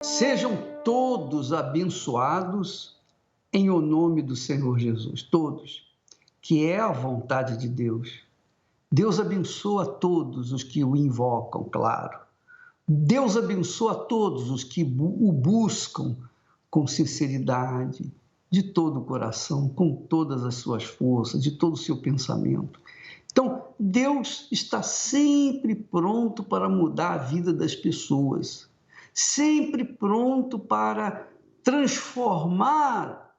Sejam todos abençoados em o nome do Senhor Jesus, todos, que é a vontade de Deus. Deus abençoa todos os que o invocam, claro. Deus abençoa todos os que o buscam com sinceridade, de todo o coração, com todas as suas forças, de todo o seu pensamento. Então, Deus está sempre pronto para mudar a vida das pessoas, sempre pronto para transformar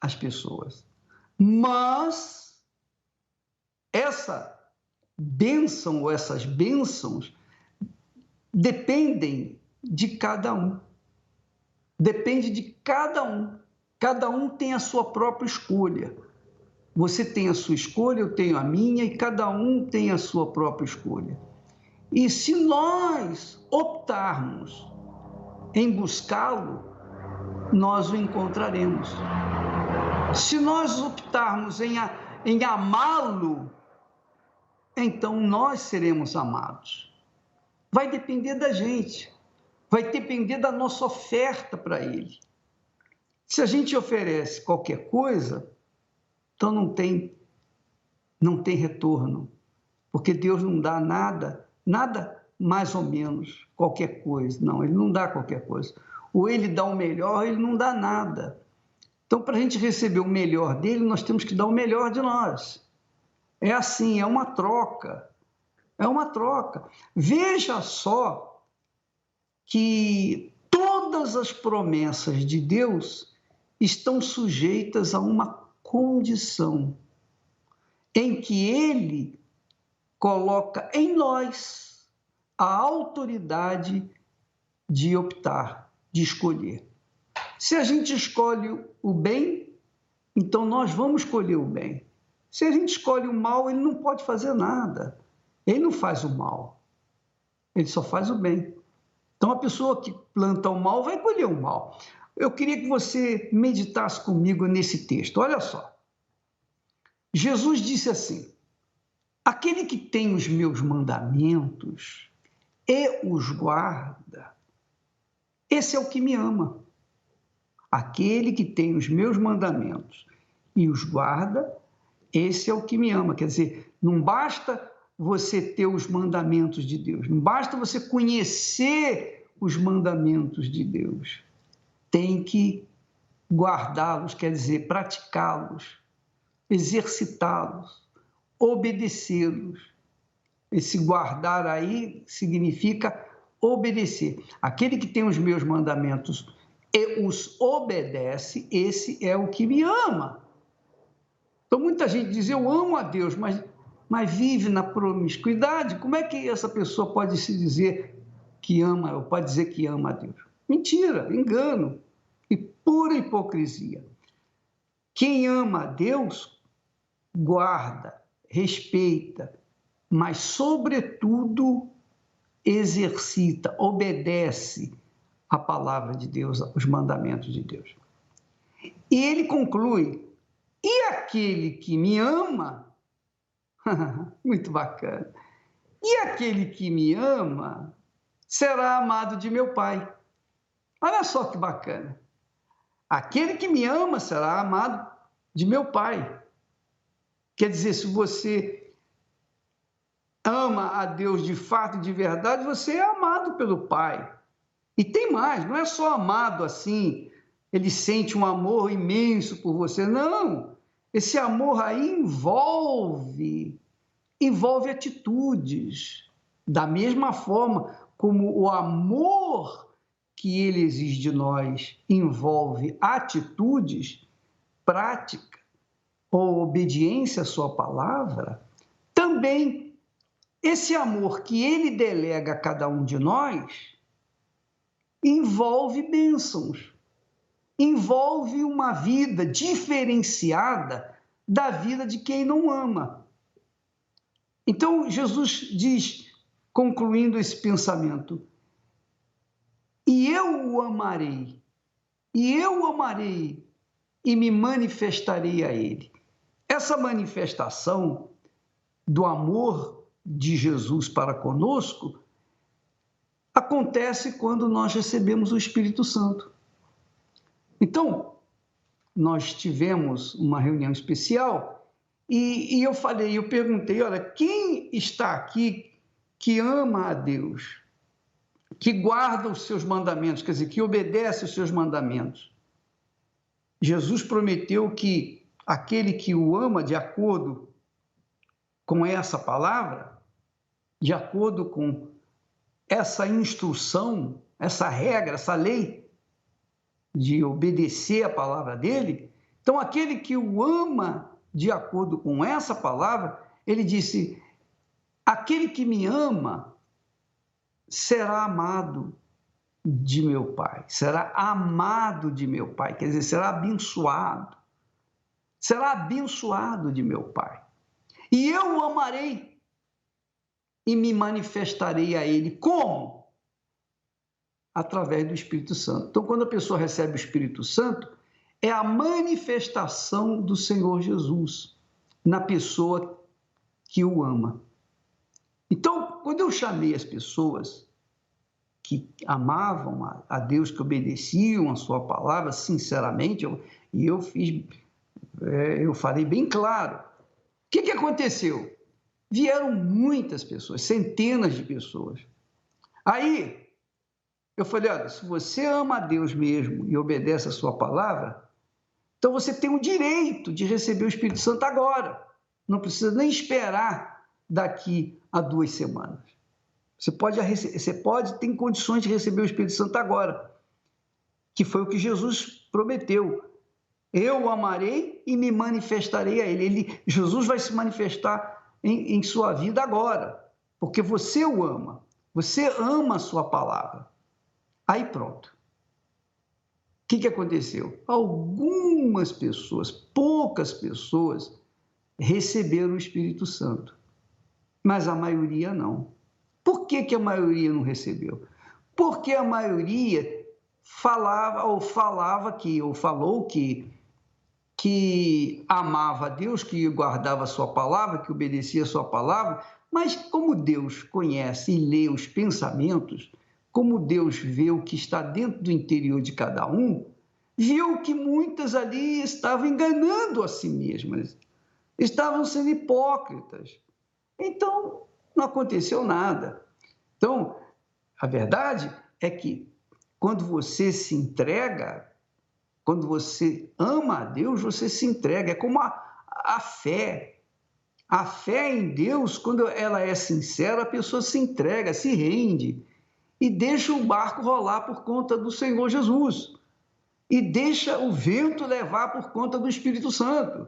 as pessoas. Mas essa bênção ou essas bênçãos dependem de cada um. Depende de cada um. Cada um tem a sua própria escolha. Você tem a sua escolha, eu tenho a minha, e cada um tem a sua própria escolha. E se nós optarmos em buscá-lo, nós o encontraremos. Se nós optarmos em amá-lo, então nós seremos amados. Vai depender da gente, vai depender da nossa oferta para ele. Se a gente oferece qualquer coisa, então não tem retorno, porque Deus não dá nada mais ou menos, qualquer coisa. Não, ele não dá qualquer coisa. Ou ele dá o melhor, ele não dá nada. Então, para a gente receber o melhor dele, nós temos que dar o melhor de nós. É assim, é uma troca. É uma troca. Veja só que todas as promessas de Deus estão sujeitas a uma condição em que ele coloca em nós a autoridade de optar, de escolher. Se a gente escolhe o bem, então nós vamos escolher o bem. Se a gente escolhe o mal, ele não pode fazer nada. Ele não faz o mal, ele só faz o bem. Então, a pessoa que planta o mal vai colher o mal. Eu queria que você meditasse comigo nesse texto. Olha só. Jesus disse assim: aquele que tem os meus mandamentos e os guarda, esse é o que me ama. Aquele que tem os meus mandamentos e os guarda, esse é o que me ama. Quer dizer, não basta você ter os mandamentos de Deus, não basta você conhecer os mandamentos de Deus. Tem que guardá-los, quer dizer, praticá-los, exercitá-los, obedecê-los. Esse guardar aí significa obedecer. Aquele que tem os meus mandamentos e os obedece, esse é o que me ama. Então, muita gente diz, eu amo a Deus, mas vive na promiscuidade. Como é que essa pessoa pode se dizer que ama, ou pode dizer que ama a Deus? Mentira, engano e pura hipocrisia. Quem ama a Deus, guarda, respeita, mas, sobretudo, exercita, obedece a palavra de Deus, os mandamentos de Deus. E ele conclui, e aquele que me ama, muito bacana, e aquele que me ama será amado de meu Pai. Olha só que bacana. Aquele que me ama será amado de meu Pai. Quer dizer, se você ama a Deus de fato e de verdade, você é amado pelo Pai. E tem mais, não é só amado assim, ele sente um amor imenso por você. Não, esse amor aí envolve atitudes. Da mesma forma como o amor que ele exige de nós envolve atitudes, prática ou obediência à sua palavra, também esse amor que ele delega a cada um de nós envolve bênçãos, envolve uma vida diferenciada da vida de quem não ama. Então, Jesus diz, concluindo esse pensamento, e eu o amarei e me manifestarei a ele. Essa manifestação do amor de Jesus para conosco acontece quando nós recebemos o Espírito Santo. Então, nós tivemos uma reunião especial e eu perguntei, olha, quem está aqui que ama a Deus, que guarda os seus mandamentos, quer dizer, que obedece os seus mandamentos? Jesus prometeu que aquele que o ama de acordo com essa palavra, de acordo com essa instrução, essa regra, essa lei de obedecer a palavra dele, então aquele que o ama de acordo com essa palavra, ele disse, aquele que me ama será amado de meu Pai, será amado de meu Pai, quer dizer, será abençoado de meu Pai. E eu o amarei e me manifestarei a ele. Como? Através do Espírito Santo. Então, quando a pessoa recebe o Espírito Santo, é a manifestação do Senhor Jesus na pessoa que o ama. Então, quando eu chamei as pessoas que amavam a Deus, que obedeciam a sua palavra, sinceramente, eu falei bem claro. O que aconteceu? Vieram muitas pessoas, centenas de pessoas. Aí, eu falei, olha, se você ama a Deus mesmo e obedece a sua palavra, então você tem o direito de receber o Espírito Santo agora. Não precisa nem esperar daqui a 2 semanas. Você tem condições de receber o Espírito Santo agora, que foi o que Jesus prometeu. Eu o amarei e me manifestarei a ele. Jesus vai se manifestar em sua vida agora, porque você o ama. Você ama a sua palavra. Aí pronto. O que aconteceu? Algumas pessoas, poucas pessoas, receberam o Espírito Santo, mas a maioria não. Por que a maioria não recebeu? Porque a maioria falou que amava a Deus, que guardava a sua palavra, que obedecia a sua palavra, mas como Deus conhece e lê os pensamentos, como Deus vê o que está dentro do interior de cada um, viu que muitas ali estavam enganando a si mesmas, estavam sendo hipócritas. Então, não aconteceu nada. Então, a verdade é que quando você se entrega, quando você ama a Deus, você se entrega. É como a fé. A fé em Deus, quando ela é sincera, a pessoa se entrega, se rende e deixa o barco rolar por conta do Senhor Jesus. E deixa o vento levar por conta do Espírito Santo.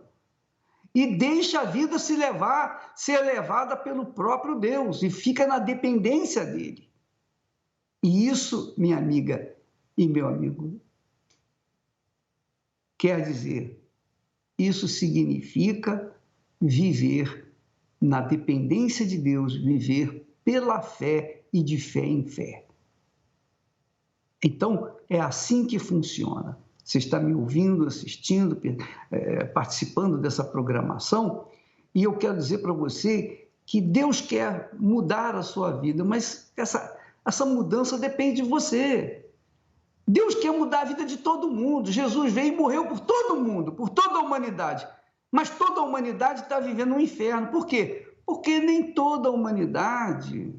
E deixa a vida ser levada pelo próprio Deus e fica na dependência dele. E isso, minha amiga e meu amigo, quer dizer, isso significa viver na dependência de Deus, viver pela fé e de fé em fé. Então, é assim que funciona. Você está me ouvindo, assistindo, participando dessa programação, e eu quero dizer para você que Deus quer mudar a sua vida, mas essa mudança depende de você. Deus quer mudar a vida de todo mundo. Jesus veio e morreu por todo mundo, por toda a humanidade. Mas toda a humanidade está vivendo um inferno. Por quê? Porque nem toda a humanidade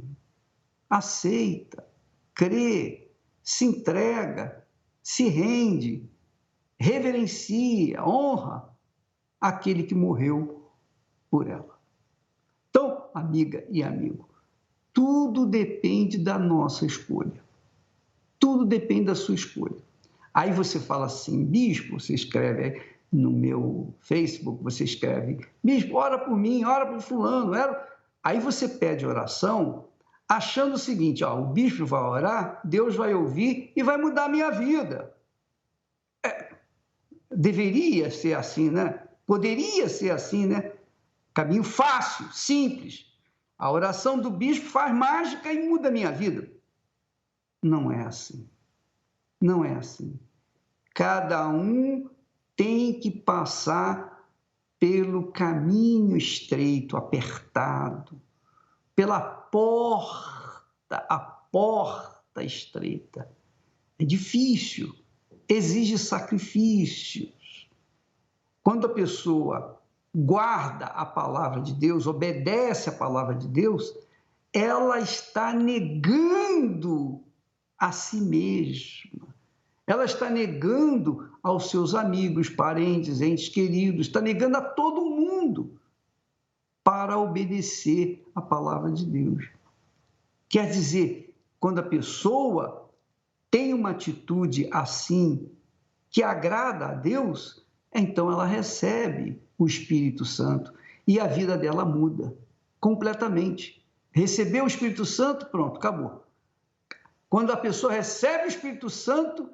aceita, crê, se entrega, se rende, reverencia, honra aquele que morreu por ela. Então, amiga e amigo, tudo depende da nossa escolha. Tudo depende da sua escolha. Aí você fala assim, bispo, você escreve aí no meu Facebook, você escreve, bispo, ora por mim, ora por fulano. Aí você pede oração achando o seguinte, o bispo vai orar, Deus vai ouvir e vai mudar a minha vida. Deveria ser assim, né? Poderia ser assim, né? Caminho fácil, simples. A oração do bispo faz mágica e muda a minha vida. Não é assim. Não é assim. Cada um tem que passar pelo caminho estreito, apertado, pela porta, a porta porta estreita. É difícil, exige sacrifícios. Quando a pessoa guarda a palavra de Deus, obedece a palavra de Deus, ela está negando a si mesma. Ela está negando aos seus amigos, parentes, entes queridos, está negando a todo mundo para obedecer a palavra de Deus. Quer dizer, quando a pessoa tem uma atitude assim, que agrada a Deus, então ela recebe o Espírito Santo e a vida dela muda completamente. Recebeu o Espírito Santo, pronto, acabou. Quando a pessoa recebe o Espírito Santo,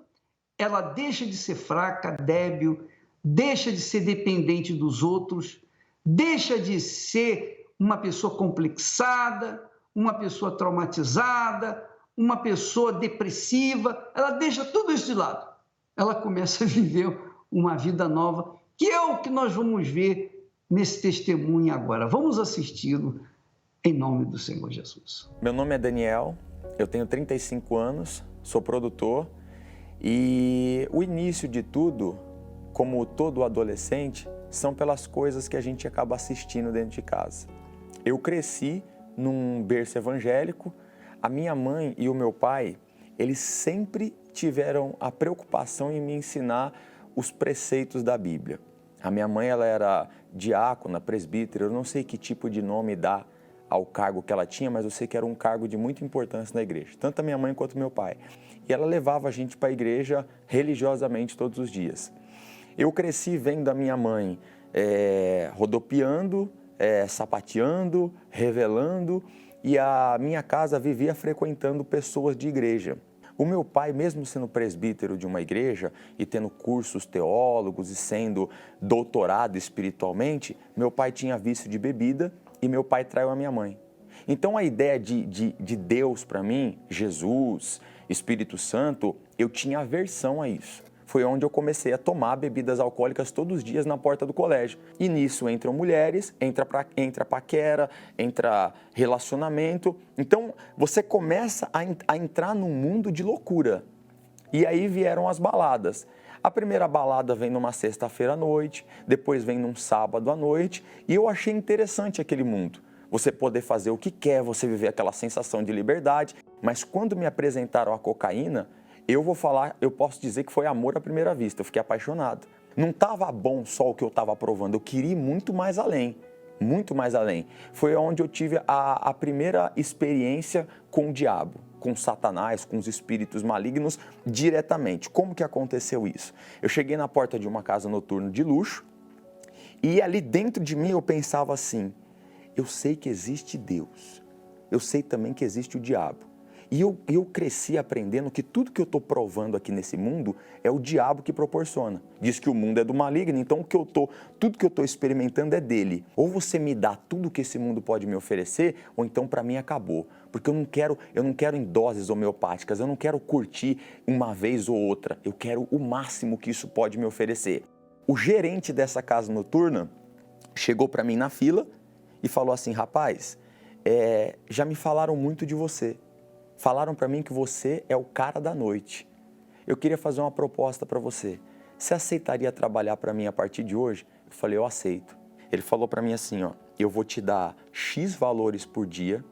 ela deixa de ser fraca, débil, deixa de ser dependente dos outros, deixa de ser uma pessoa complexada, uma pessoa traumatizada, uma pessoa depressiva, ela deixa tudo isso de lado. Ela começa a viver uma vida nova, que é o que nós vamos ver nesse testemunho agora. Vamos assisti-lo em nome do Senhor Jesus. Meu nome é Daniel, eu tenho 35 anos, sou produtor e o início de tudo, como todo adolescente, são pelas coisas que a gente acaba assistindo dentro de casa. Eu cresci num berço evangélico, a minha mãe e o meu pai, eles sempre tiveram a preocupação em me ensinar os preceitos da Bíblia. A minha mãe, ela era diácona, presbítera, eu não sei que tipo de nome dá ao cargo que ela tinha, mas eu sei que era um cargo de muita importância na igreja, tanto a minha mãe quanto o meu pai. E ela levava a gente para a igreja religiosamente todos os dias. Eu cresci vendo a minha mãe rodopiando, sapateando, revelando, e a minha casa vivia frequentando pessoas de igreja. O meu pai, mesmo sendo presbítero de uma igreja e tendo cursos teólogos e sendo doutorado espiritualmente, meu pai tinha vício de bebida e meu pai traiu a minha mãe. Então a ideia de Deus para mim, Jesus, Espírito Santo, eu tinha aversão a isso. Foi onde eu comecei a tomar bebidas alcoólicas todos os dias na porta do colégio. E nisso entram mulheres, entra paquera, entra relacionamento. Então você começa a entrar num mundo de loucura. E aí vieram as baladas. A primeira balada vem numa sexta-feira à noite, depois vem num sábado à noite, e eu achei interessante aquele mundo. Você poder fazer o que quer, você viver aquela sensação de liberdade. Mas quando me apresentaram a cocaína, eu posso dizer que foi amor à primeira vista, eu fiquei apaixonado. Não estava bom só o que eu estava provando, eu queria ir muito mais além, muito mais além. Foi onde eu tive a primeira experiência com o diabo, com Satanás, com os espíritos malignos diretamente. Como que aconteceu isso? Eu cheguei na porta de uma casa noturna de luxo e ali dentro de mim eu pensava assim, eu sei que existe Deus, eu sei também que existe o diabo. E eu cresci aprendendo que tudo que eu estou provando aqui nesse mundo é o diabo que proporciona. Diz que o mundo é do maligno, então tudo que eu estou experimentando é dele. Ou você me dá tudo que esse mundo pode me oferecer, ou então para mim acabou. Porque eu não quero em doses homeopáticas, eu não quero curtir uma vez ou outra. Eu quero o máximo que isso pode me oferecer. O gerente dessa casa noturna chegou para mim na fila e falou assim, rapaz, já me falaram muito de você. Falaram para mim que você é o cara da noite. Eu queria fazer uma proposta para você. Você aceitaria trabalhar para mim a partir de hoje? Eu falei, eu aceito. Ele falou para mim assim, ó, eu vou te dar X valores por dia,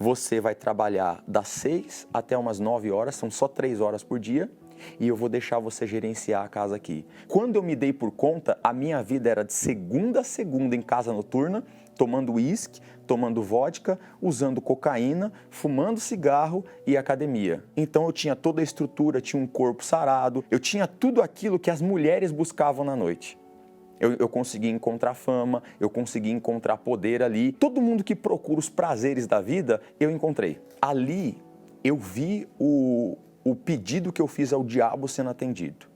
você vai trabalhar das 6 até umas 9 horas, são só 3 horas por dia, e eu vou deixar você gerenciar a casa aqui. Quando eu me dei por conta, a minha vida era de segunda a segunda em casa noturna, tomando uísque, tomando vodka, usando cocaína, fumando cigarro e academia. Então eu tinha toda a estrutura, tinha um corpo sarado, eu tinha tudo aquilo que as mulheres buscavam na noite. Eu consegui encontrar fama, eu consegui encontrar poder ali. Todo mundo que procura os prazeres da vida, eu encontrei. Ali eu vi o pedido que eu fiz ao diabo sendo atendido.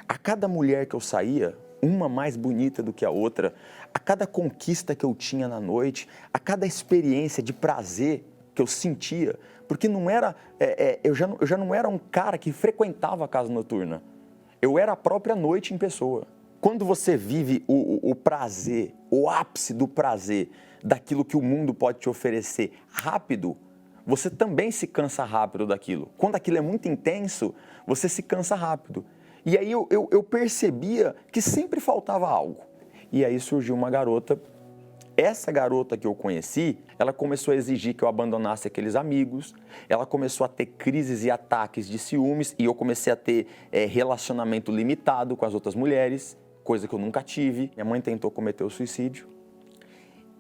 A cada mulher que eu saía, uma mais bonita do que a outra, a cada conquista que eu tinha na noite, a cada experiência de prazer que eu sentia, porque não era, eu já não era um cara que frequentava a casa noturna, eu era a própria noite em pessoa. Quando você vive o prazer, o ápice do prazer, daquilo que o mundo pode te oferecer rápido, você também se cansa rápido daquilo. Quando aquilo é muito intenso, você se cansa rápido. E aí eu percebia que sempre faltava algo. E aí surgiu uma garota. Essa garota que eu conheci, ela começou a exigir que eu abandonasse aqueles amigos, ela começou a ter crises e ataques de ciúmes e eu comecei a ter relacionamento limitado com as outras mulheres, coisa que eu nunca tive. Minha mãe tentou cometer o suicídio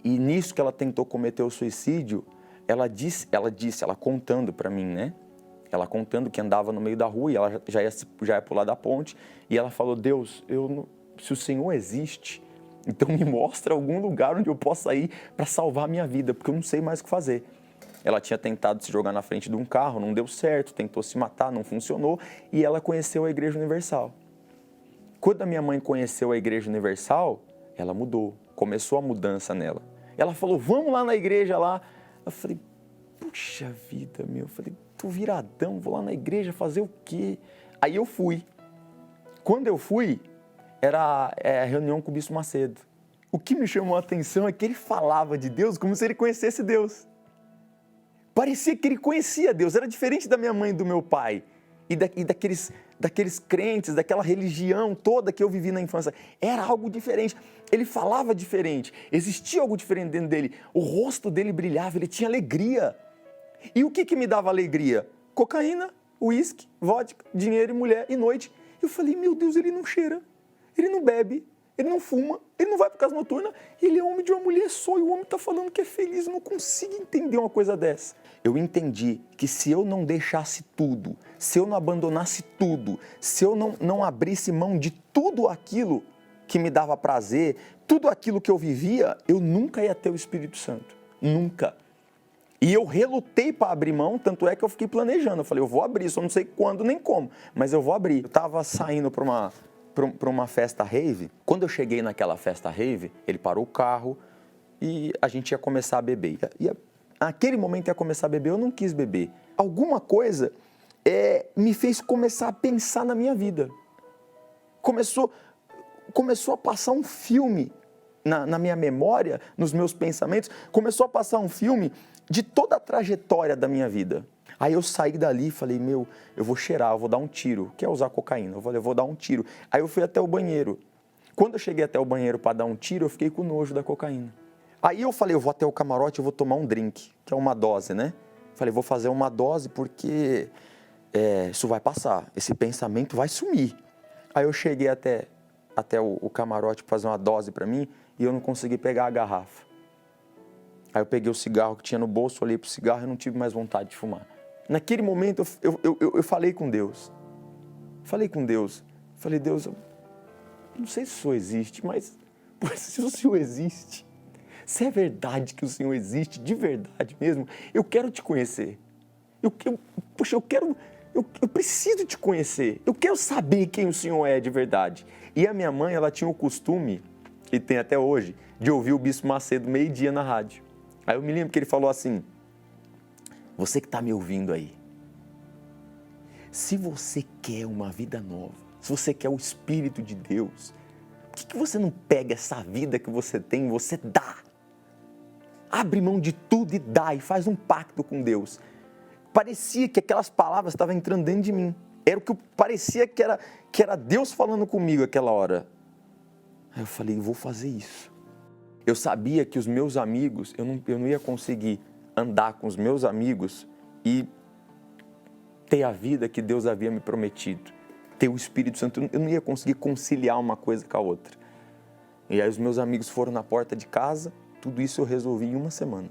e nisso que ela tentou cometer o suicídio, ela contando para mim, né? Ela contando que andava no meio da rua e ela já ia pular da ponte e ela falou, Deus, se o Senhor existe, então me mostra algum lugar onde eu possa ir para salvar a minha vida, porque eu não sei mais o que fazer. Ela tinha tentado se jogar na frente de um carro, não deu certo, tentou se matar, não funcionou, e ela conheceu a Igreja Universal. Quando a minha mãe conheceu a Igreja Universal, ela mudou, começou a mudança nela. Ela falou, vamos lá na igreja lá. Eu falei, puxa vida, meu, eu falei, tô viradão, vou lá na igreja fazer o quê? Aí eu fui. Quando eu fui, era a reunião com o Bispo Macedo. O que me chamou a atenção é que ele falava de Deus como se ele conhecesse Deus. Parecia que ele conhecia Deus, era diferente da minha mãe e do meu pai. E daqueles crentes, daquela religião toda que eu vivi na infância. Era algo diferente. Ele falava diferente, existia algo diferente dentro dele. O rosto dele brilhava, ele tinha alegria. E o que me dava alegria? Cocaína, uísque, vodka, dinheiro e mulher e noite. Eu falei, meu Deus, ele não cheira, ele não bebe, ele não fuma, ele não vai para casa noturna, ele é homem de uma mulher só e o homem está falando que é feliz. Eu não consigo entender uma coisa dessa. Eu entendi que se eu não deixasse tudo, se eu não abandonasse tudo, se eu não abrisse mão de tudo aquilo que me dava prazer, tudo aquilo que eu vivia, eu nunca ia ter o Espírito Santo. Nunca. E eu relutei para abrir mão, tanto é que eu fiquei planejando. Eu falei, eu vou abrir, só não sei quando nem como, mas eu vou abrir. Eu estava saindo para uma festa rave. Quando eu cheguei naquela festa rave, ele parou o carro e a gente ia começar a beber. E naquele momento ia começar a beber, eu não quis beber. Alguma coisa me fez começar a pensar na minha vida. Começou a passar um filme na minha memória, nos meus pensamentos, começou a passar um filme de toda a trajetória da minha vida. Aí eu saí dali e falei, eu vou cheirar, eu vou dar um tiro. Quer usar cocaína? Eu falei, eu vou dar um tiro. Aí eu fui até o banheiro. Quando eu cheguei até o banheiro para dar um tiro, eu fiquei com nojo da cocaína. Aí eu falei, eu vou até o camarote, eu vou tomar um drink, que é uma dose, né? Falei, vou fazer uma dose porque isso vai passar, esse pensamento vai sumir. Aí eu cheguei até o camarote para fazer uma dose para mim e eu não consegui pegar a garrafa. Aí eu peguei o cigarro que tinha no bolso, olhei pro cigarro e não tive mais vontade de fumar. Naquele momento eu falei com Deus. Falei, Deus, eu não sei se o Senhor existe, mas se o Senhor existe, se é verdade que o Senhor existe, de verdade mesmo, eu quero te conhecer. Eu preciso te conhecer. Eu quero saber quem o Senhor é de verdade. E a minha mãe, ela tinha o costume, e tem até hoje, de ouvir o Bispo Macedo meio-dia na rádio. Aí eu me lembro que ele falou assim, você que está me ouvindo aí, se você quer uma vida nova, se você quer o Espírito de Deus, por que você não pega essa vida que você tem e você dá? Abre mão de tudo e dá, e faz um pacto com Deus. Parecia que aquelas palavras estavam entrando dentro de mim. Era o que parecia que era Deus falando comigo aquela hora. Aí eu falei, vou fazer isso. Eu sabia que os meus amigos, eu não ia conseguir andar com os meus amigos e ter a vida que Deus havia me prometido. Ter o Espírito Santo, eu não ia conseguir conciliar uma coisa com a outra. E aí os meus amigos foram na porta de casa, tudo isso eu resolvi em uma semana.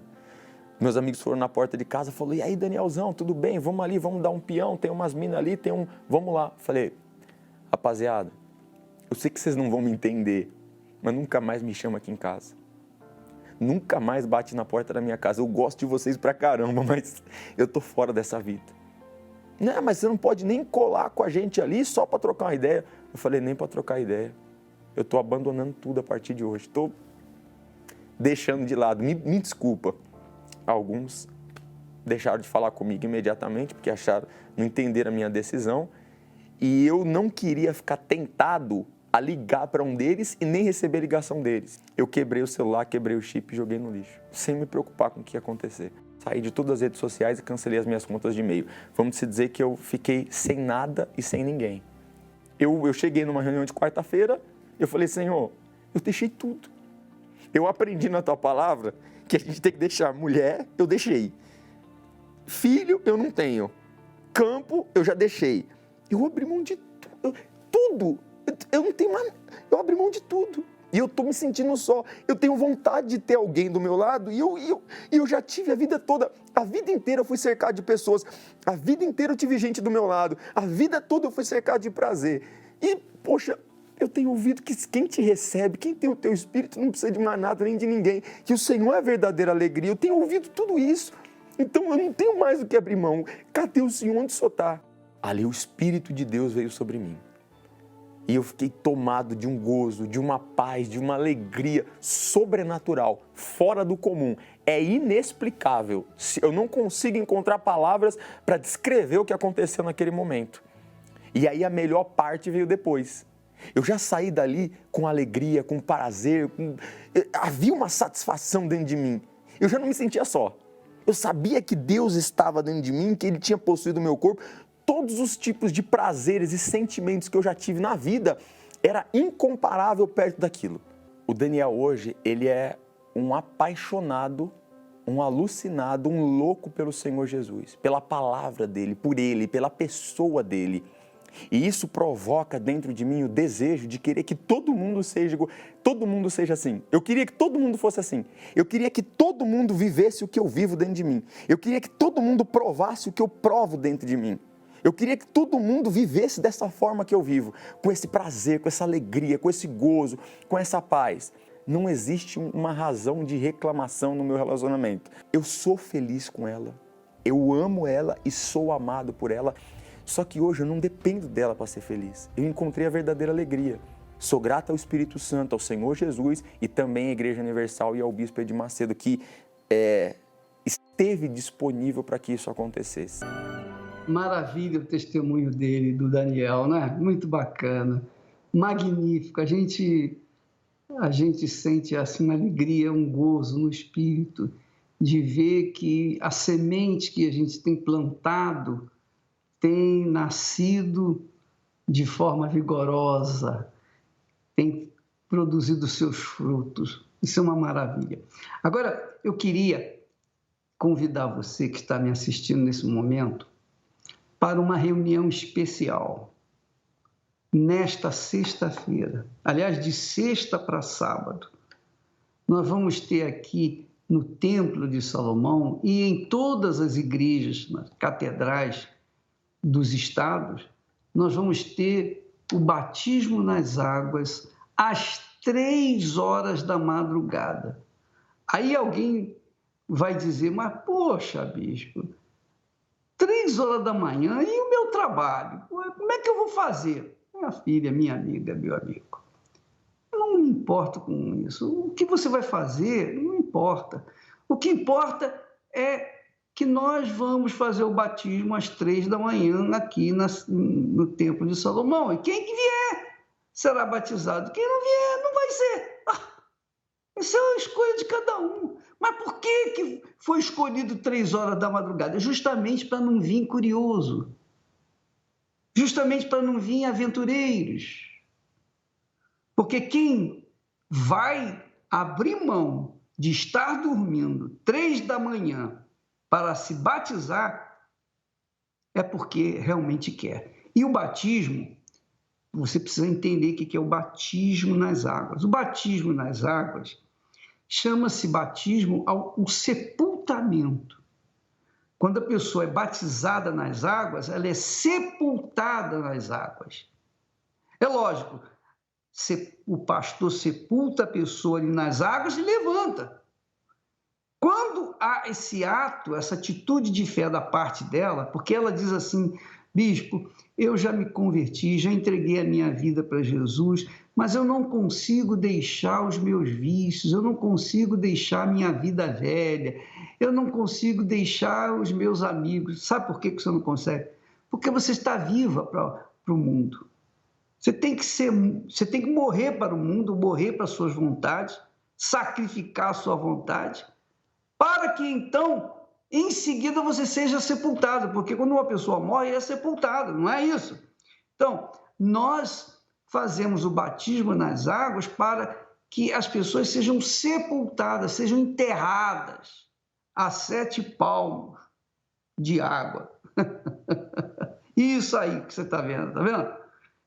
Meus amigos foram na porta de casa e falaram, e aí Danielzão, tudo bem? Vamos ali, vamos dar um peão, tem umas minas ali, vamos lá. Falei, rapaziada, eu sei que vocês não vão me entender, mas nunca mais me chama aqui em casa. Nunca mais bate na porta da minha casa. Eu gosto de vocês pra caramba, mas eu tô fora dessa vida. Não, mas você não pode nem colar com a gente ali só para trocar uma ideia. Eu falei, nem para trocar ideia. Eu tô abandonando tudo a partir de hoje. Tô deixando de lado. Me desculpa. Alguns deixaram de falar comigo imediatamente porque não entenderam a minha decisão. E eu não queria ficar tentado a ligar para um deles e nem receber ligação deles. Eu quebrei o celular, quebrei o chip e joguei no lixo, sem me preocupar com o que ia acontecer. saí de todas as redes sociais e cancelei as minhas contas de e-mail. Vamos se dizer que eu fiquei sem nada e sem ninguém. Eu cheguei numa reunião de quarta-feira, eu falei, Senhor, eu deixei tudo. Eu aprendi na tua palavra que a gente tem que deixar mulher, eu deixei. Filho, eu não tenho. Campo, eu já deixei. Eu abri mão de tudo. Eu não tenho mais. Eu abri mão de tudo. E eu estou me sentindo só. Eu tenho vontade de ter alguém do meu lado e eu já tive a vida toda. A vida inteira eu fui cercado de pessoas. A vida inteira eu tive gente do meu lado. A vida toda eu fui cercado de prazer. E, poxa, eu tenho ouvido que quem te recebe, quem tem o teu espírito, não precisa de mais nada nem de ninguém. Que o Senhor é a verdadeira alegria. Eu tenho ouvido tudo isso. Então eu não tenho mais o que abrir mão. Cadê o Senhor? Onde o Senhor está? Ali o Espírito de Deus veio sobre mim. E eu fiquei tomado de um gozo, de uma paz, de uma alegria sobrenatural, fora do comum. É inexplicável. Eu não consigo encontrar palavras para descrever o que aconteceu naquele momento. E aí a melhor parte veio depois. Eu já saí dali com alegria, com prazer, havia uma satisfação dentro de mim. Eu já não me sentia só. Eu sabia que Deus estava dentro de mim, que Ele tinha possuído o meu corpo. Todos os tipos de prazeres e sentimentos que eu já tive na vida era incomparável perto daquilo. O Daniel hoje, ele é um apaixonado, um alucinado, um louco pelo Senhor Jesus, pela palavra dele, por ele, pela pessoa dele. E isso provoca dentro de mim o desejo de querer que todo mundo seja assim. Eu queria que todo mundo fosse assim. Eu queria que todo mundo vivesse o que eu vivo dentro de mim. Eu queria que todo mundo provasse o que eu provo dentro de mim. Eu queria que todo mundo vivesse dessa forma que eu vivo, com esse prazer, com essa alegria, com esse gozo, com essa paz. Não existe uma razão de reclamação no meu relacionamento. Eu sou feliz com ela, eu amo ela e sou amado por ela, só que hoje eu não dependo dela para ser feliz. Eu encontrei a verdadeira alegria. Sou grato ao Espírito Santo, ao Senhor Jesus e também à Igreja Universal e ao Bispo Edir Macedo, que esteve disponível para que isso acontecesse. Maravilha o testemunho dele, do Daniel, né? Muito bacana, magnífico. A gente sente assim uma alegria, um gozo no espírito de ver que a semente que a gente tem plantado tem nascido de forma vigorosa, tem produzido seus frutos. Isso é uma maravilha. Agora, eu queria convidar você que está me assistindo nesse momento para uma reunião especial, nesta sexta-feira, aliás, de sexta para sábado. Nós vamos ter aqui no Templo de Salomão e em todas as igrejas, nas catedrais dos estados, nós vamos ter o batismo nas águas às 3h da madrugada. Aí alguém vai dizer, mas poxa, bispo, 3h da manhã e o meu trabalho? Como é que eu vou fazer? Minha filha, minha amiga, meu amigo, eu não me importo com isso. O que você vai fazer não importa. O que importa é que nós vamos fazer o batismo às 3h da manhã aqui no Templo de Salomão. E quem que vier será batizado. Quem não vier não vai ser. Essa é a escolha de cada um. Mas por que foi escolhido 3h da madrugada? Justamente para não vir curioso. Justamente para não vir aventureiros. Porque quem vai abrir mão de estar dormindo 3h da manhã para se batizar é porque realmente quer. E o batismo, você precisa entender o que é o batismo nas águas. O batismo nas águas chama-se batismo ao sepultamento. Quando a pessoa é batizada nas águas, ela é sepultada nas águas. É lógico, o pastor sepulta a pessoa ali nas águas e levanta. Quando há esse ato, essa atitude de fé da parte dela, porque ela diz assim, bispo, eu já me converti, já entreguei a minha vida para Jesus, mas eu não consigo deixar os meus vícios, eu não consigo deixar a minha vida velha, eu não consigo deixar os meus amigos. Sabe por que você não consegue? Porque você está viva para o mundo. Você tem que morrer para o mundo, morrer para as suas vontades, sacrificar a sua vontade, para que então em seguida você seja sepultado, porque quando uma pessoa morre, é sepultada, não é isso? Então, nós fazemos o batismo nas águas para que as pessoas sejam sepultadas, sejam enterradas a 7 palmos de água. Isso aí que você está vendo, tá vendo?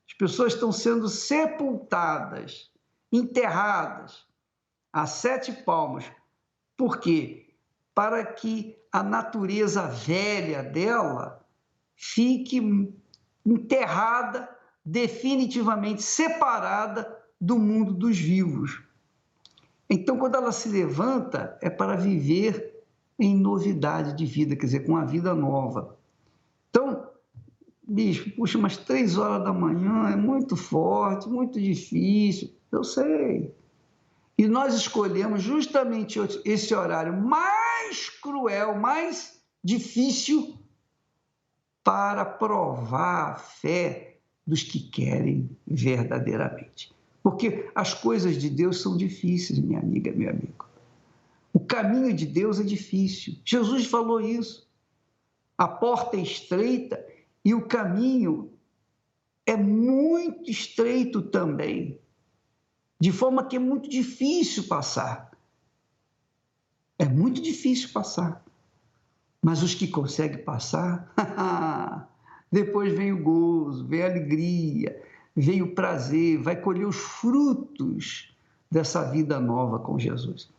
As pessoas estão sendo sepultadas, enterradas a 7 palmos. Por quê? Para que a natureza velha dela fique enterrada, definitivamente separada do mundo dos vivos. Então, quando ela se levanta, é para viver em novidade de vida, quer dizer, com a vida nova. Então, bispo, puxa, umas 3 horas da manhã é muito forte, muito difícil, eu sei. E nós escolhemos justamente esse horário mais cruel, mais difícil, para provar a fé dos que querem verdadeiramente. Porque as coisas de Deus são difíceis, minha amiga, meu amigo. O caminho de Deus é difícil. Jesus falou isso. A porta é estreita e o caminho é muito estreito também, de forma que é muito difícil passar. É muito difícil passar. Mas os que conseguem passar, depois vem o gozo, vem a alegria, vem o prazer, vai colher os frutos dessa vida nova com Jesus.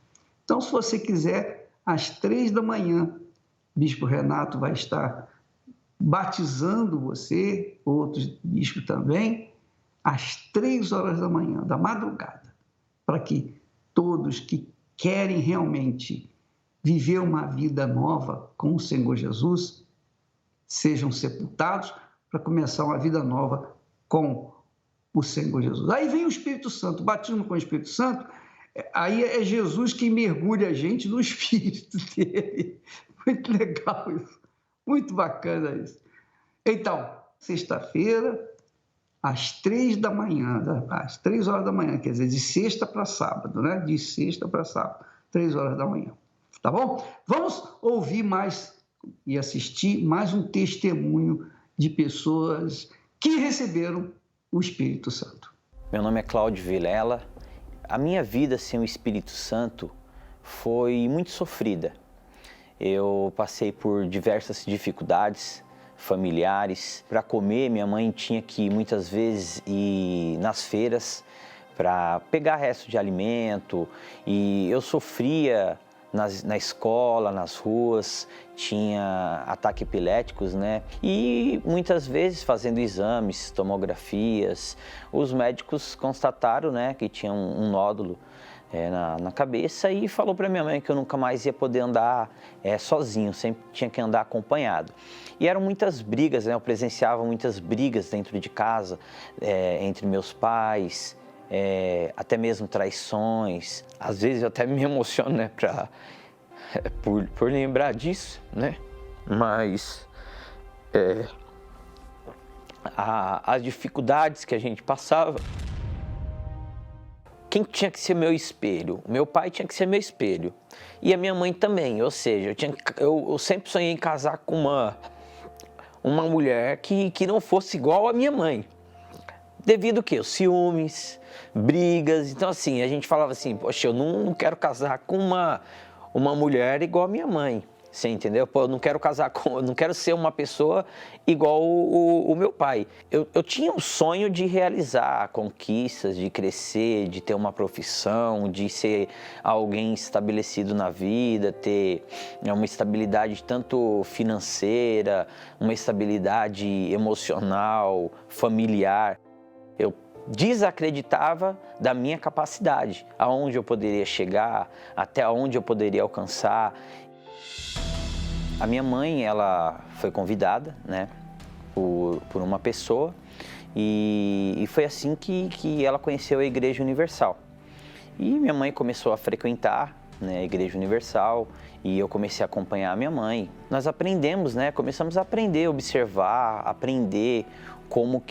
Então, se você quiser, às 3 da manhã, Bispo Renato vai estar batizando você, outros bispos também, às 3 horas da manhã, da madrugada, para que todos que querem realmente viver uma vida nova com o Senhor Jesus sejam sepultados para começar uma vida nova com o Senhor Jesus. Aí vem o Espírito Santo, o batismo com o Espírito Santo, aí é Jesus quem mergulha a gente no Espírito dele. Muito legal isso, muito bacana isso. Então, sexta-feira, às 3 da manhã, às 3 horas da manhã, quer dizer, de sexta para sábado, né? De sexta para sábado, 3 horas da manhã. Tá bom? Vamos ouvir mais e assistir mais um testemunho de pessoas que receberam o Espírito Santo. Meu nome é Cláudio Vilela. A minha vida sem o Espírito Santo foi muito sofrida. Eu passei por diversas dificuldades familiares. Para comer, minha mãe tinha que muitas vezes ir nas feiras para pegar resto de alimento, e eu sofria na escola, nas ruas, tinha ataques epiléticos, né? E muitas vezes fazendo exames, tomografias, os médicos constataram, né, que tinha um nódulo na cabeça, e falou para minha mãe que eu nunca mais ia poder andar sozinho, sempre tinha que andar acompanhado. E eram muitas brigas, né? Eu presenciava muitas brigas dentro de casa, entre meus pais, até mesmo traições. Às vezes eu até me emociono, né, por lembrar disso, né? Mas as dificuldades que a gente passava. Quem tinha que ser meu espelho? O meu pai tinha que ser meu espelho. E a minha mãe também, ou seja, eu sempre sonhei em casar com uma mulher que não fosse igual à minha mãe. Devido ao quê? Os ciúmes, brigas. Então, assim, a gente falava assim, poxa, eu não quero casar com uma mulher igual a minha mãe. Você entendeu? Pô, eu não quero ser uma pessoa igual o meu pai. Eu tinha um sonho de realizar conquistas, de crescer, de ter uma profissão, de ser alguém estabelecido na vida, ter uma estabilidade tanto financeira, uma estabilidade emocional, familiar. Eu desacreditava da minha capacidade, aonde eu poderia chegar, até onde eu poderia alcançar. A minha mãe, ela foi convidada, né, por uma pessoa, e foi assim que ela conheceu a Igreja Universal. E minha mãe começou a frequentar né, Igreja Universal, e eu comecei a acompanhar a minha mãe. Nós aprendemos, né, começamos a aprender, observar, aprender como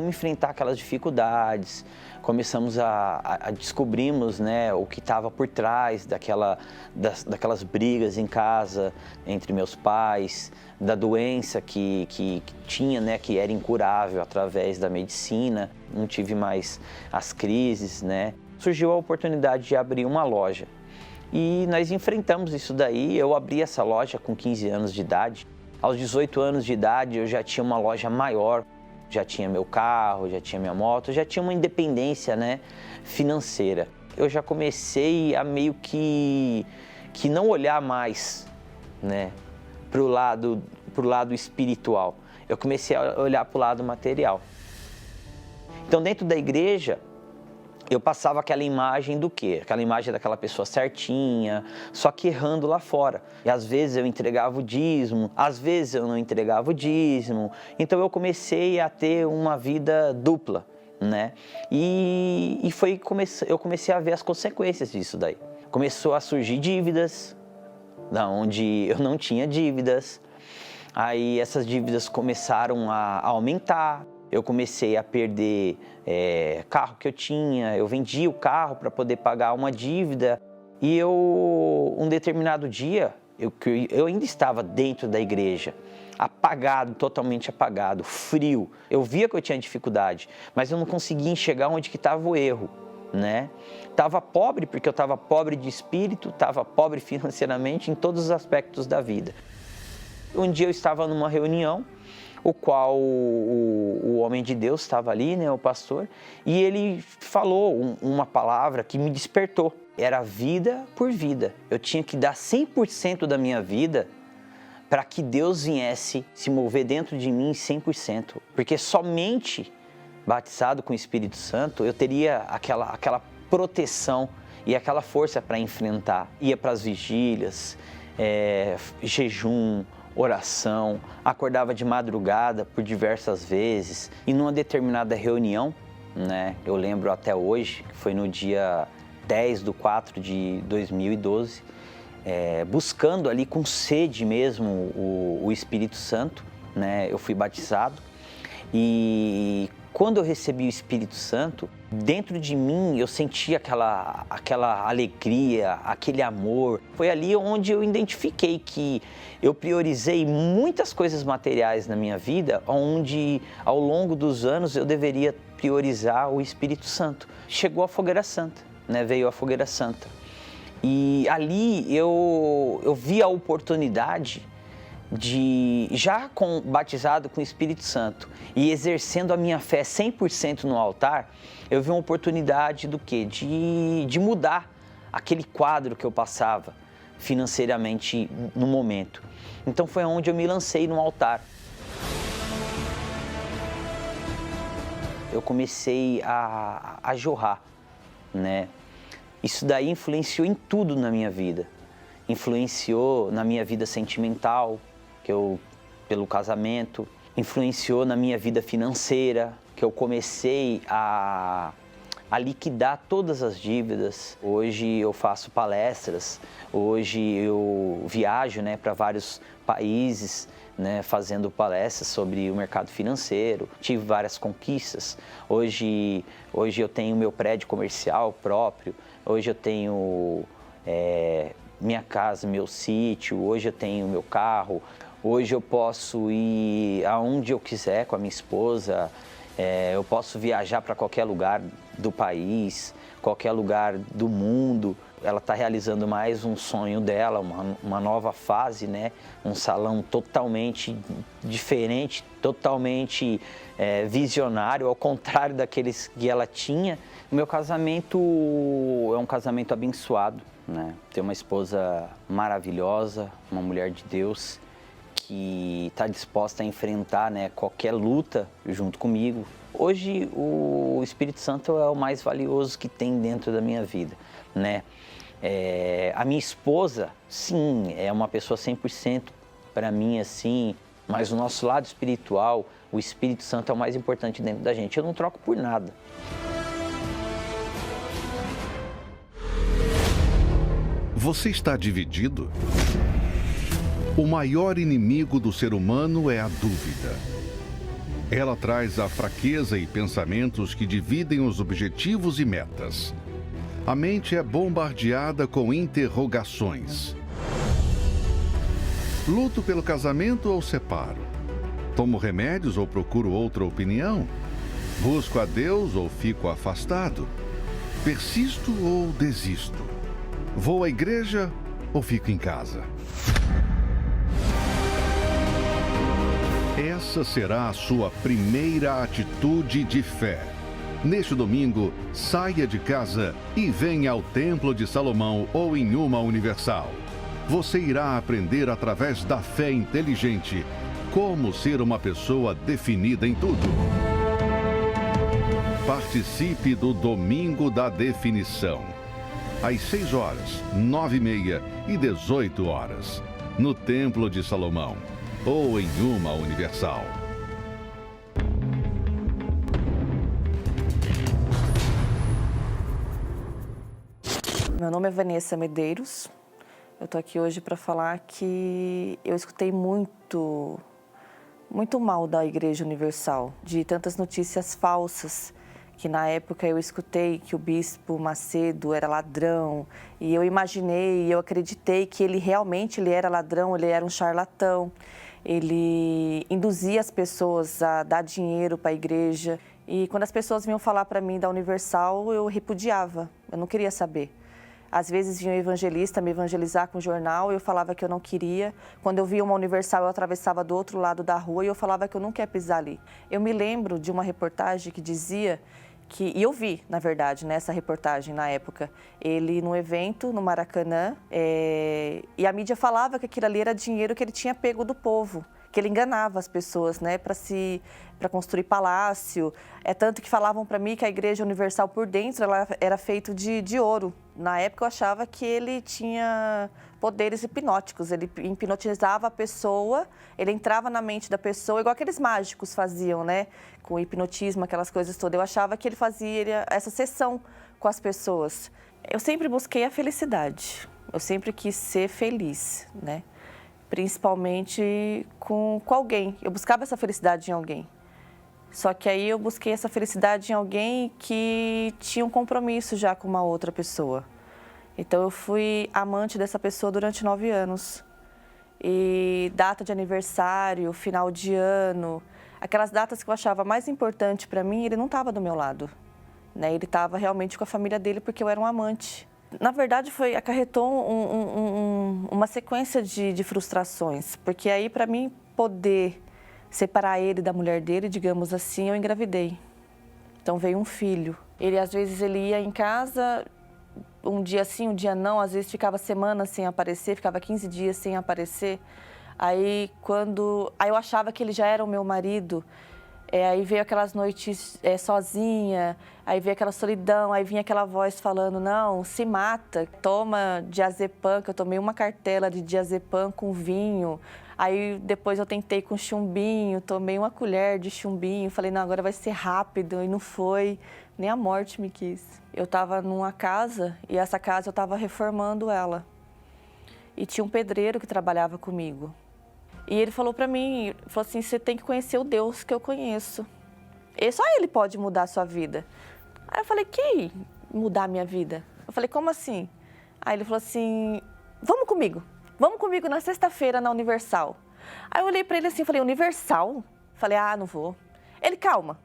enfrentar aquelas dificuldades. Começamos a descobrirmos, né, o que estava por trás daquelas brigas em casa entre meus pais, da doença que tinha, né, que era incurável através da medicina. Não tive mais as crises, né. Surgiu a oportunidade de abrir uma loja e nós enfrentamos isso daí. Eu abri essa loja com 15 anos de idade. Aos 18 anos de idade eu já tinha uma loja maior, já tinha meu carro, já tinha minha moto, já tinha uma independência, né, financeira. Eu já comecei a meio que não olhar mais, né, pro lado espiritual. Eu comecei a olhar para o lado material. Então, dentro da igreja, eu passava aquela imagem do quê? Aquela imagem daquela pessoa certinha, só que errando lá fora. E às vezes eu entregava o dízimo, às vezes eu não entregava o dízimo. Então eu comecei a ter uma vida dupla, né? Eu comecei a ver as consequências disso daí. Começou a surgir dívidas, da onde eu não tinha dívidas. Aí essas dívidas começaram a aumentar. Eu comecei a perder carro que eu tinha, eu vendi o carro para poder pagar uma dívida. E um determinado dia, eu ainda estava dentro da igreja, apagado, totalmente apagado, frio. Eu via que eu tinha dificuldade, mas eu não conseguia enxergar onde que estava o erro, né? Estava pobre porque eu estava pobre de espírito, estava pobre financeiramente em todos os aspectos da vida. Um dia eu estava numa reunião, o qual o homem de Deus estava ali, né, o pastor, e ele falou uma palavra que me despertou. Era vida por vida. Eu tinha que dar 100% da minha vida para que Deus viesse se mover dentro de mim 100%. Porque somente batizado com o Espírito Santo eu teria aquela proteção e aquela força para enfrentar. Ia para as vigílias, jejum, oração, acordava de madrugada por diversas vezes. E numa determinada reunião, né, eu lembro até hoje, que foi no dia 10/4/2012, buscando ali com sede mesmo o Espírito Santo, né, eu fui batizado. E quando eu recebi o Espírito Santo, dentro de mim eu senti aquela alegria, aquele amor. Foi ali onde eu identifiquei que eu priorizei muitas coisas materiais na minha vida, onde ao longo dos anos eu deveria priorizar o Espírito Santo. Chegou a Fogueira Santa, né? Veio a Fogueira Santa. E ali eu vi a oportunidade de, já batizado com o Espírito Santo e exercendo a minha fé 100% no altar, eu vi uma oportunidade do quê? De mudar aquele quadro que eu passava financeiramente no momento. Então foi onde eu me lancei no altar. Eu comecei a jorrar, né? Isso daí influenciou em tudo na minha vida. Influenciou na minha vida sentimental, pelo casamento, influenciou na minha vida financeira, que eu comecei a liquidar todas as dívidas. Hoje eu faço palestras, hoje eu viajo, né, para vários países, né, fazendo palestras sobre o mercado financeiro. Tive várias conquistas. Hoje eu tenho meu prédio comercial próprio, hoje eu tenho minha casa, meu sítio, hoje eu tenho meu carro. Hoje eu posso ir aonde eu quiser com a minha esposa, eu posso viajar para qualquer lugar do país, qualquer lugar do mundo. Ela está realizando mais um sonho dela, uma nova fase, né? Um salão totalmente diferente, totalmente visionário, ao contrário daqueles que ela tinha. O meu casamento é um casamento abençoado, né? Tenho uma esposa maravilhosa, uma mulher de Deus, que está disposta a enfrentar, né, qualquer luta junto comigo. Hoje o Espírito Santo é o mais valioso que tem dentro da minha vida, né? A minha esposa, sim, é uma pessoa 100% para mim, assim, mas o nosso lado espiritual, o Espírito Santo é o mais importante dentro da gente. Eu não troco por nada. Você está dividido? O maior inimigo do ser humano é a dúvida. Ela traz a fraqueza e pensamentos que dividem os objetivos e metas. A mente é bombardeada com interrogações. Luto pelo casamento ou separo? Tomo remédios ou procuro outra opinião? Busco a Deus ou fico afastado? Persisto ou desisto? Vou à igreja ou fico em casa? Essa será a sua primeira atitude de fé. Neste domingo, saia de casa e venha ao Templo de Salomão ou em uma Universal. Você irá aprender através da fé inteligente como ser uma pessoa definida em tudo. Participe do Domingo da Definição. Às 6 horas, 9h30 e 18 horas. No Templo de Salomão ou em uma Universal. Meu nome é Vanessa Medeiros. Eu estou aqui hoje para falar que eu escutei muito mal da Igreja Universal, de tantas notícias falsas, que na época eu escutei que o bispo Macedo era ladrão, e eu imaginei, eu acreditei que ele era ladrão, ele era um charlatão, ele induzia as pessoas a dar dinheiro para a igreja, e quando as pessoas vinham falar para mim da Universal, eu repudiava, eu não queria saber. Às vezes vinha um evangelista me evangelizar com o jornal e eu falava que eu não queria. Quando eu via uma Universal, eu atravessava do outro lado da rua e eu falava que eu não queria pisar ali. Eu me lembro de uma reportagem que dizia que, e eu vi, na verdade, nessa reportagem na época, ele num evento no Maracanã, e a mídia falava que aquilo ali era dinheiro que ele tinha pego do povo, que ele enganava as pessoas, né, para construir palácio. É tanto que falavam para mim que a Igreja Universal por dentro ela era feita de ouro. Na época eu achava que ele tinha poderes hipnóticos, ele hipnotizava a pessoa, ele entrava na mente da pessoa, igual aqueles mágicos faziam, né, com hipnotismo, aquelas coisas todas. Eu achava que ele fazia essa sessão com as pessoas. Eu sempre busquei a felicidade, eu sempre quis ser feliz, né? Principalmente com alguém. Eu buscava essa felicidade em alguém. Só que aí eu busquei essa felicidade em alguém que tinha um compromisso já com uma outra pessoa. Então eu fui amante dessa pessoa durante 9 anos. E data de aniversário, final de ano, aquelas datas que eu achava mais importante para mim, ele não estava do meu lado, né? Ele estava realmente com a família dele porque eu era um amante. Na verdade, acarretou uma sequência de frustrações, porque aí, para mim poder separar ele da mulher dele, digamos assim, eu engravidei. Então, veio um filho. Ele, às vezes, ele ia em casa, um dia sim, um dia não, às vezes ficava semanas sem aparecer, ficava 15 dias sem aparecer. Aí eu achava que ele já era o meu marido. Aí veio aquelas noites sozinha, aí veio aquela solidão, aí vinha aquela voz falando, não, se mata, toma diazepam, que eu tomei uma cartela de diazepam com vinho. Aí depois eu tentei com chumbinho, tomei uma colher de chumbinho, falei, não, agora vai ser rápido, e não foi, nem a morte me quis. Eu estava numa casa, e essa casa eu estava reformando ela. E tinha um pedreiro que trabalhava comigo. E ele falou para mim, falou assim, você tem que conhecer o Deus que eu conheço. E só ele pode mudar a sua vida. Aí eu falei, que mudar a minha vida? Eu falei, como assim? Aí ele falou assim, vamos comigo na sexta-feira na Universal. Aí eu olhei para ele assim, falei, Universal? Falei, não vou. Ele, calma.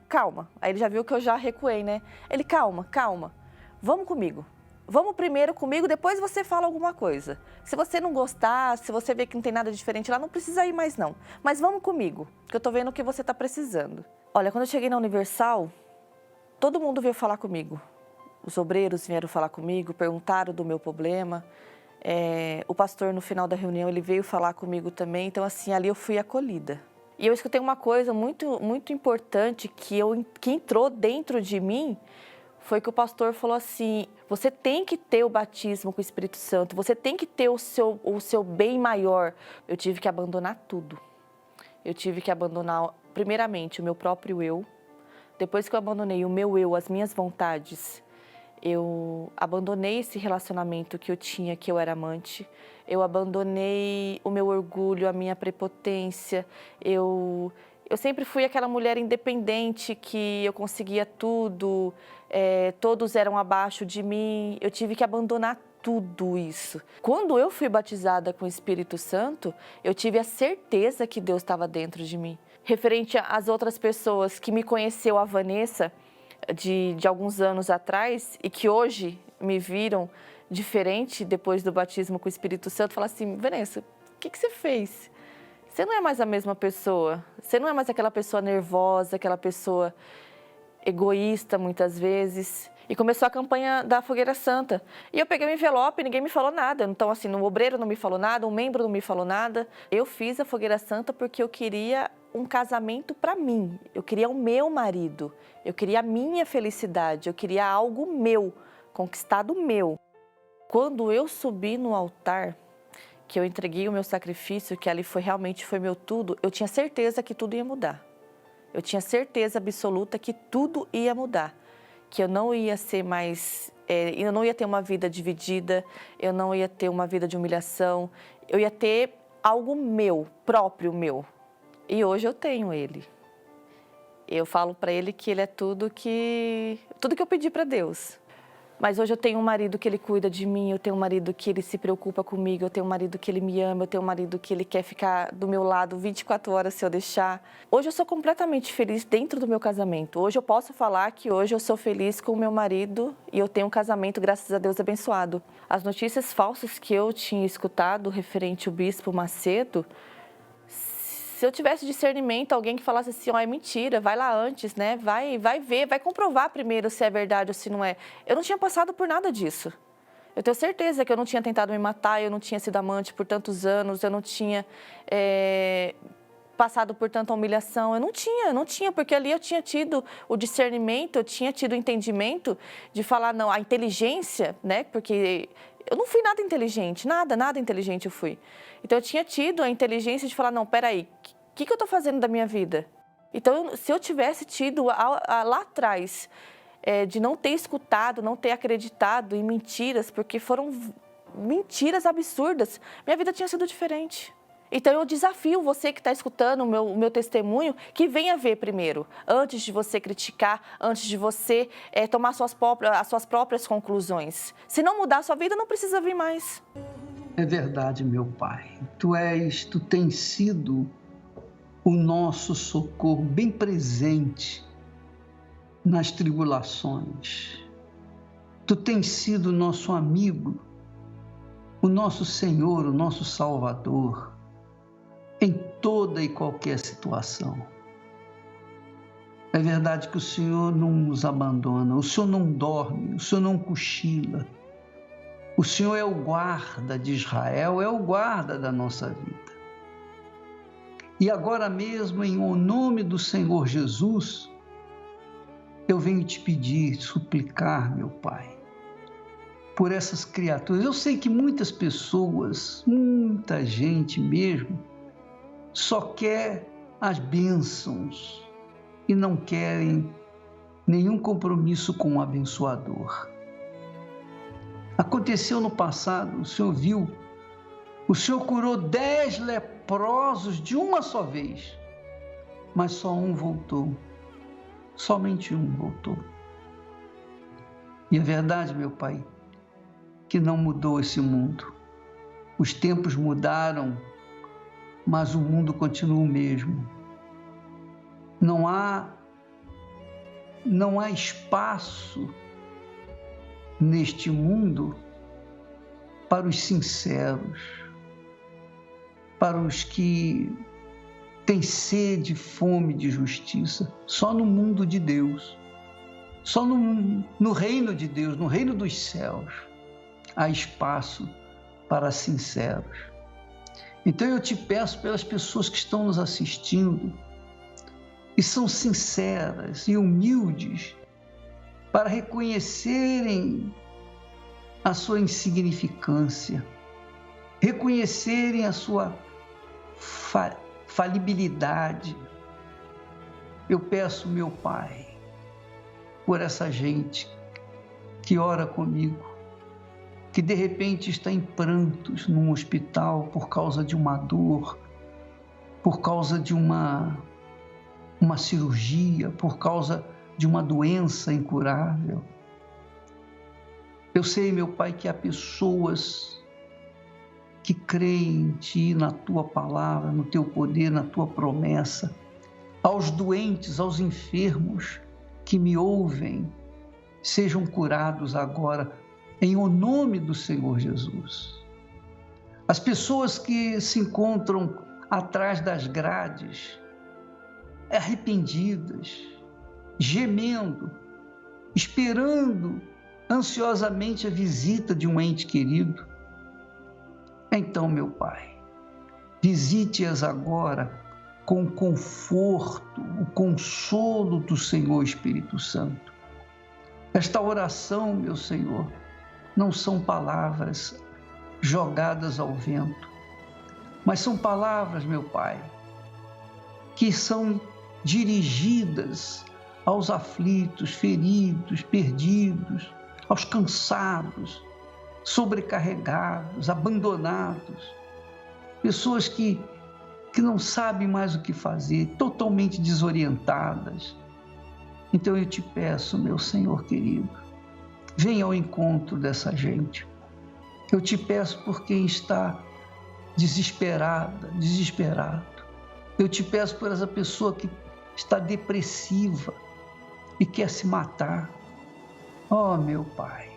Aí ele já viu que eu já recuei, né? Ele, calma, vamos comigo. Vamos primeiro comigo, depois você fala alguma coisa. Se você não gostar, se você ver que não tem nada diferente lá, não precisa ir mais não. Mas vamos comigo, que eu tô vendo o que você tá precisando. Olha, quando eu cheguei na Universal, todo mundo veio falar comigo. Os obreiros vieram falar comigo, perguntaram do meu problema. O pastor, no final da reunião, ele veio falar comigo também. Então, assim, ali eu fui acolhida. E eu escutei uma coisa muito, muito importante que entrou dentro de mim, foi que o pastor falou assim, você tem que ter o batismo com o Espírito Santo, você tem que ter o seu bem maior. Eu tive que abandonar tudo. Eu tive que abandonar, primeiramente, o meu próprio eu. Depois que eu abandonei o meu eu, as minhas vontades, Eu abandonei esse relacionamento que eu tinha, que eu era amante. Eu abandonei o meu orgulho, a minha prepotência. Eu sempre fui aquela mulher independente que eu conseguia tudo, todos eram abaixo de mim. Eu tive que abandonar tudo isso. Quando eu fui batizada com o Espírito Santo, eu tive a certeza que Deus estava dentro de mim. Referente às outras pessoas que me conheceu, a Vanessa, de alguns anos atrás, e que hoje me viram diferente depois do batismo com o Espírito Santo, falam assim: Vanessa, o que você fez? Você não é mais a mesma pessoa. Você não é mais aquela pessoa nervosa, aquela pessoa egoísta muitas vezes. E começou a campanha da Fogueira Santa. E eu peguei o envelope e ninguém me falou nada. Então, assim, o obreiro não me falou nada, o membro não me falou nada. Eu fiz a Fogueira Santa porque eu queria um casamento para mim. Eu queria o meu marido. Eu queria a minha felicidade. Eu queria algo meu, conquistado meu. Quando eu subi no altar, que eu entreguei o meu sacrifício, que ali realmente foi meu tudo, eu tinha certeza que tudo ia mudar. Eu tinha certeza absoluta que tudo ia mudar. Que eu não ia ser mais, eu não ia ter uma vida dividida, eu não ia ter uma vida de humilhação, eu ia ter algo meu, próprio meu. E hoje eu tenho ele. Eu falo para ele que ele é tudo que eu pedi para Deus. Mas hoje eu tenho um marido que ele cuida de mim, eu tenho um marido que ele se preocupa comigo, eu tenho um marido que ele me ama, eu tenho um marido que ele quer ficar do meu lado 24 horas se eu deixar. Hoje eu sou completamente feliz dentro do meu casamento. Hoje eu posso falar que hoje eu sou feliz com o meu marido e eu tenho um casamento, graças a Deus, abençoado. As notícias falsas que eu tinha escutado referente ao Bispo Macedo, se eu tivesse discernimento, alguém que falasse assim, é mentira, vai lá antes, né? Vai ver, vai comprovar primeiro se é verdade ou se não é. Eu não tinha passado por nada disso. Eu tenho certeza que eu não tinha tentado me matar, eu não tinha sido amante por tantos anos, eu não tinha passado por tanta humilhação. Eu não tinha, porque ali eu tinha tido o discernimento, eu tinha tido o entendimento de falar, não, a inteligência, né? Porque eu não fui nada inteligente, nada inteligente eu fui. Então, eu tinha tido a inteligência de falar, não, peraí, o que eu estou fazendo da minha vida? Então, se eu tivesse tido lá atrás, de não ter escutado, não ter acreditado em mentiras, porque foram mentiras absurdas, minha vida tinha sido diferente. Então, eu desafio você que está escutando o meu testemunho, que venha ver primeiro, antes de você criticar, antes de você tomar as suas próprias conclusões. Se não mudar a sua vida, não precisa vir mais. É verdade, meu Pai. Tu tens sido o nosso socorro bem presente nas tribulações. Tu tens sido o nosso amigo, o nosso Senhor, o nosso Salvador, em toda e qualquer situação. É verdade que o Senhor não nos abandona, o Senhor não dorme, o Senhor não cochila. O Senhor é o guarda de Israel, é o guarda da nossa vida. E agora mesmo, em nome do Senhor Jesus, eu venho te pedir, suplicar, meu Pai, por essas criaturas. Eu sei que muitas pessoas, muita gente mesmo, só quer as bênçãos e não querem nenhum compromisso com o abençoador. Aconteceu no passado, o Senhor viu, o Senhor curou 10 leprosos de uma só vez, mas só um voltou, somente um voltou. E é verdade, meu Pai, que não mudou esse mundo. Os tempos mudaram, mas o mundo continua o mesmo. Não há espaço neste mundo para os sinceros, para os que têm sede e fome de justiça. Só no mundo de Deus, só no reino de Deus, no reino dos céus, há espaço para sinceros. Então eu te peço pelas pessoas que estão nos assistindo e são sinceras e humildes, para reconhecerem a sua insignificância, reconhecerem a sua falibilidade. Eu peço, meu Pai, por essa gente que ora comigo, que de repente está em prantos num hospital por causa de uma dor, por causa de uma cirurgia, por causa de uma doença incurável. Eu sei, meu Pai, que há pessoas que creem em Ti, na Tua palavra, no Teu poder, na Tua promessa. Aos doentes, aos enfermos que me ouvem, sejam curados agora, em o nome do Senhor Jesus. As pessoas que se encontram atrás das grades, arrependidas, gemendo, esperando ansiosamente a visita de um ente querido. Então, meu Pai, visite-as agora com o conforto, o consolo do Senhor Espírito Santo. Esta oração, meu Senhor, não são palavras jogadas ao vento, mas são palavras, meu Pai, que são dirigidas aos aflitos, feridos, perdidos, aos cansados, sobrecarregados, abandonados, pessoas que não sabem mais o que fazer, totalmente desorientadas. Então eu te peço, meu Senhor querido, venha ao encontro dessa gente. Eu te peço por quem está desesperada, desesperado. Eu te peço por essa pessoa que está depressiva e quer se matar. Oh, meu Pai,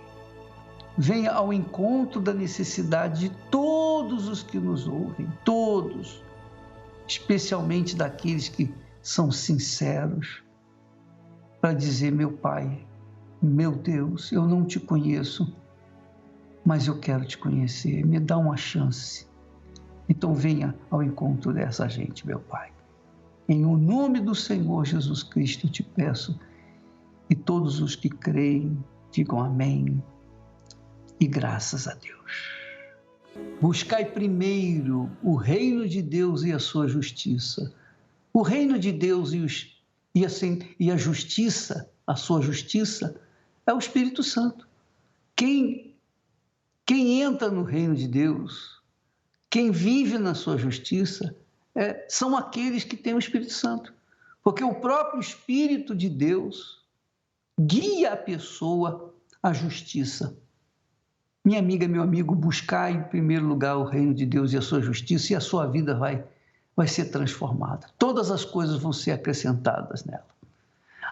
venha ao encontro da necessidade de todos os que nos ouvem, todos, especialmente daqueles que são sinceros, para dizer: meu Pai, meu Deus, eu não te conheço, mas eu quero te conhecer, me dá uma chance. Então venha ao encontro dessa gente, meu Pai. Em o nome do Senhor Jesus Cristo eu te peço, e todos os que creem digam amém e graças a Deus. Buscai primeiro o reino de Deus e a sua justiça. O reino de Deus e a justiça, a sua justiça, é o Espírito Santo. Quem entra no reino de Deus, quem vive na sua justiça, são aqueles que têm o Espírito Santo. Porque o próprio Espírito de Deus guia a pessoa à justiça. Minha amiga, meu amigo, buscar em primeiro lugar o reino de Deus e a sua justiça, e a sua vida vai ser transformada. Todas as coisas vão ser acrescentadas nela.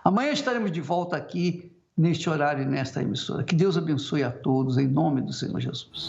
Amanhã estaremos de volta aqui, neste horário e nesta emissora. Que Deus abençoe a todos, em nome do Senhor Jesus.